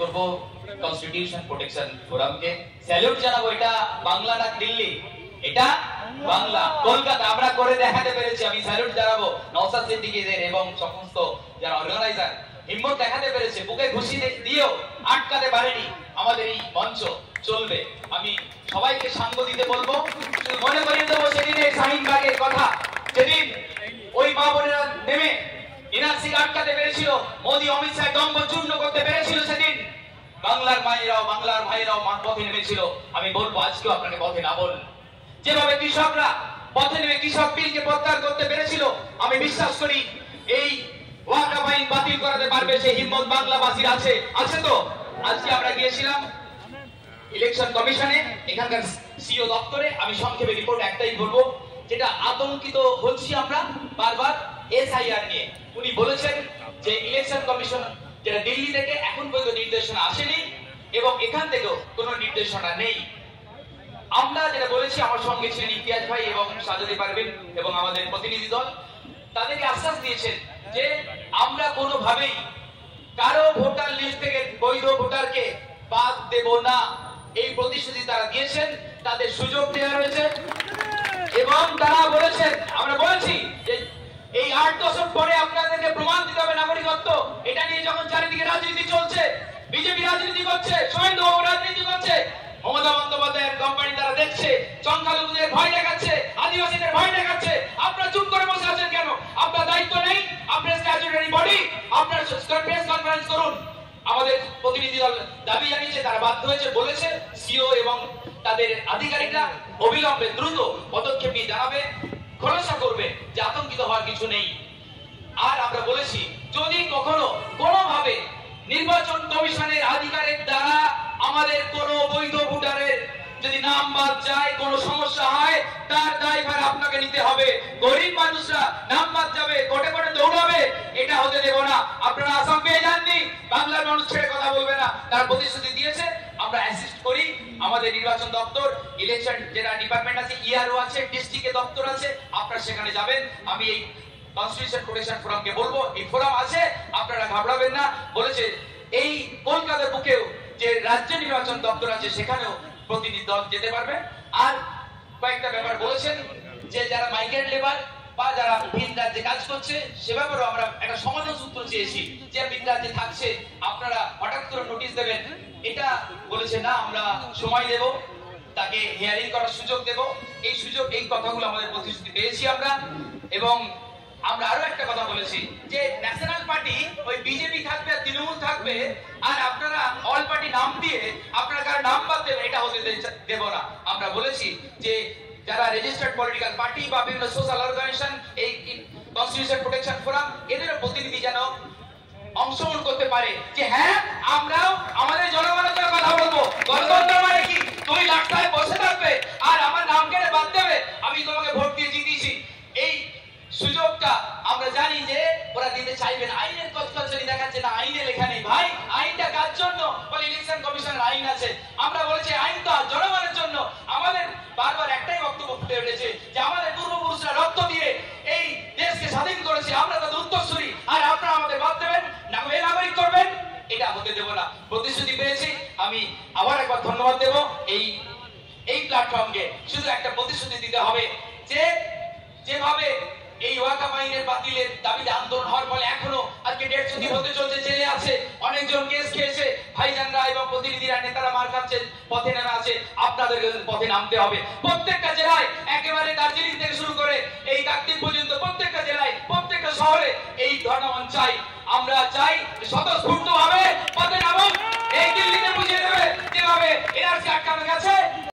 করব constitution protection ফোরামকে। Salute জানাবো। এটা বাংলা না দিল্লি? এটা বাংলা। কলকাতা আমরা করে দেখাতে পেরেছি। আমি স্যালুট জানাবো নওশাদ সিদ্দিকীদের এবং সমস্ত যারা অর্গানাইজার হিম্মত দেখাতে পেরেছে। বুকে খুশি দিয়েও আটকাতে পারেনি আমাদের এই মঞ্চ। চলবে। আমি সবাইকে সাঙ্গ দিতে বলবো। মনে করিয়ে দেবো সেদিনের শাহিনবাগের কথা, যেদিন ওই মা বোনেরা নেমে এনআরসি আটকাতে পেরেছিল, মোদী অমিত শাহ দম্ভ চূর্ণ করতে পেরেছিল, সেদিন বাংলার মায়েরাও বাংলার ভাইরাও পথে নেমেছিল। আমি বলবো আজকেও আপনাকে পথে নামুন। যেভাবে কৃষকরা পথে নেমে কৃষক বিলকে প্রত্যাহার করতে পেরেছিল, আমি বিশ্বাস করি এই ওয়াকফ আইন বাতিল করাতে পারবে সেই হিম্মত বাংলাবাসীর আছে। আছে তো? আজকে আমরা গিয়েছিলাম ইলেকশন কমিশনে, এখানকার সিও দপ্তরে। আমি সংক্ষেপে রিপোর্ট একটাই বলবো, যেটা আতঙ্কিত হচ্ছি আমরা বারবার এসআইআর নিয়ে। উনি বলেছেন যে ইলেকশন কমিশন যেটা দিল্লি থেকে এখন পর্যন্ত নির্দেশনা আসেনি এবং এখান থেকেও কোনো নির্দেশনা নেই। আমরা যেটা বলেছি, আমার সঙ্গে ছিলেন ইমতিয়াজ ভাই এবং সাজাতে পারবেন এবং আমাদের প্রতিনিধি দল, তাদেরকে আশ্বাস দিয়েছেন যে আমরা কোনোভাবেই কারো ভোটার লিস্ট থেকে বৈধ ভোটারকে বাদ দেব না। এই প্রতিশ্রুতি তারা দিয়েছেন, তাদের সুযোগ দেওয়া রয়েছে এবং তারা বলেছেন, আমরা বলেছি যে এই ৮ দশক পরে আপনাদেরকে প্রমাণ দিতে হবে নাগরিকত্ব। এটা নিয়ে যখন চারিদিকে রাজনীতি চলছে, বিজেপি রাজনীতি করছে, সৈন্যবাবু রাজনীতি করছে, মমতা বন্দ্যোপাধ্যায়ের কোম্পানি তারা দেখছে, সংখ্যালঘুদের ভয় দেখাচ্ছে, আদিবাসীদের ভয় দেখাচ্ছে। আপনারা চুপ করে বসে আছেন কেন? আপনার দায়িত্ব নেই? আপনার স্ট্যাচুটরি বডি, আপনার প্রেস কনফারেন্স করুন। আমাদের প্রতিনিধি দল দাবি জানিয়েছে, তারা বাধ্য হয়েছে, বলেছে সিও এবং তাদের আধিকারিকরা অবিলম্বে দ্রুত পদক্ষেপ নিয়ে জানাবে, খোলাসা করবে যে আতঙ্কিত হওয়ার কিছু নেই। আর আমরা বলেছি যদি কখনো কোনোভাবে নির্বাচন কমিশনের আধিকারিক দ্বারা আমাদের কোনো বৈধ ভোটারের যদি নাম বাদ যায়, কোনো সমস্যা হয়, তার দায়ভার আপনাকে নিতে হবে। গরিব মানুষরা নাম বাদ যাবে, কোটে কোটে দৌড়াবে, এটা হতে দেব না। আপনারা আসাম পেয়ে যাননি, বাংলার মানুষ ছেড়ে কথা বলবে না, তার প্রতিশ্রুতি দিয়েছে। আমরা অ্যাসিস্ট করি। আমাদের নির্বাচন দপ্তর, ইলেকশন যেটা ডিপার্টমেন্ট আছে, ইআরও আছে, ডিস্ট্রিক্টে দপ্তর আছে, আপনারা সেখানে যাবেন। আমি এই কনস্টিটিউশন প্রোটেকশন ফোরামকে বলবো, এই ফোরাম আছে, আপনারা ঘাবড়াবেন না। বলেছে এই কলকাতার বুকেও যে রাজ্য নির্বাচন দপ্তর আছে, সেখানেও প্রতিনিধি দল যেতে পারবে। আর কয়েকটা ব্যাপার বলেছেন যে যারা মাইগ্রেন্ট লেবার বা যারা ভিন রাজ্যে কাজ করছে, সে ব্যাপারেও আমরা একটা সমাধান সূত্র চেয়েছি যে ভিন রাজ্যে থাকছে, আপনারা হঠাৎ করে নোটিশ দেবেন। এটা বলেছে না, আমরা সময় দেব, তাকে হিয়ারিং করার সুযোগ দেব। এই সুযোগ, এই কথাগুলো আমাদের প্রতিশ্রুতি পেয়েছি আমরা। এবং আমরা আরো একটা কথা বলেছি যে ন্যাশনাল পার্টি ওই বিজেপি থাকবে আর তৃণমূল থাকবে, আর আপনারা অল পার্টি নাম দিয়ে আপনারা কার নাম বাদ দেবেন, এটা হতে দেব না। আমরা বলেছি যে যারা রেজিস্টার্ড পলিটিক্যাল পার্টি বা বিভিন্ন সোশ্যাল অর্গানাইজেশন, এই কনস্টিটিউশন প্রোটেকশন ফোরাম, এদের প্রতিনিধি যেন অংশগ্রহণ করতে পারে যে হ্যাঁ আমরাও আমাদের জনগণের জন্য কথা বলবো। গণতন্ত্র মানে কি? তুমি লাটকায় বসে থাকবে আর আমার নাম কেটে বাদ দেবে, আমি তোমাকে ভোট দিয়ে জিতিয়েছি। এই সুযোগটা আমরা জানি যে ওরা দিতে চাইবেন। আইনের কচকচানি দেখাচ্ছে না, আইনে লেখা নেই। ভাই আইনটা কার জন্য? বলে ইলেকশন কমিশনের আইন আছে। আমরা বলেছি আইন তো জনগণের জন্য। আমাদের বারবার একটাই বক্তব্য ফুটে উঠেছে যে আমাদের পূর্বপুরুষরা রক্ত দিয়ে এই দেশকে স্বাধীন করেছে, আমরা তাদের উত্তরসূরি, আর আপনারা আমাদের বাদ দেবেন, নাগরিক করবেন, এটা হতে দেব না। প্রতিশ্রুতি পেয়েছি। আমি আবার একবার ধন্যবাদ দেব এই প্ল্যাটফর্মকে। শুধু একটা প্রতিশ্রুতি দিতে হবে যে যেভাবে এই ওয়াকফ আইনের বাতিলের দাবিতে আন্দোলন হওয়ার ফলে এখনো আজকে 150 দিন হতে চলছে, জেলে আছে, অনেকজন কেস খেয়েছে, ভাইজানরা এবং প্রতিনিধিরা, নেতারা মার খাচ্ছে, পথে নেমে আছে। আপনাদের পথে নামতে হবে। প্রত্যেকটা জেলায়, একেবারে দার্জিলিং থেকে শুরু করে এই কাকদ্বীপ পর্যন্ত প্রত্যেকটা জেলায়, প্রত্যেকটা শহরে এই ধর্ণামঞ্চ চাই। আমরা চাই স্বতঃস্ফূর্ত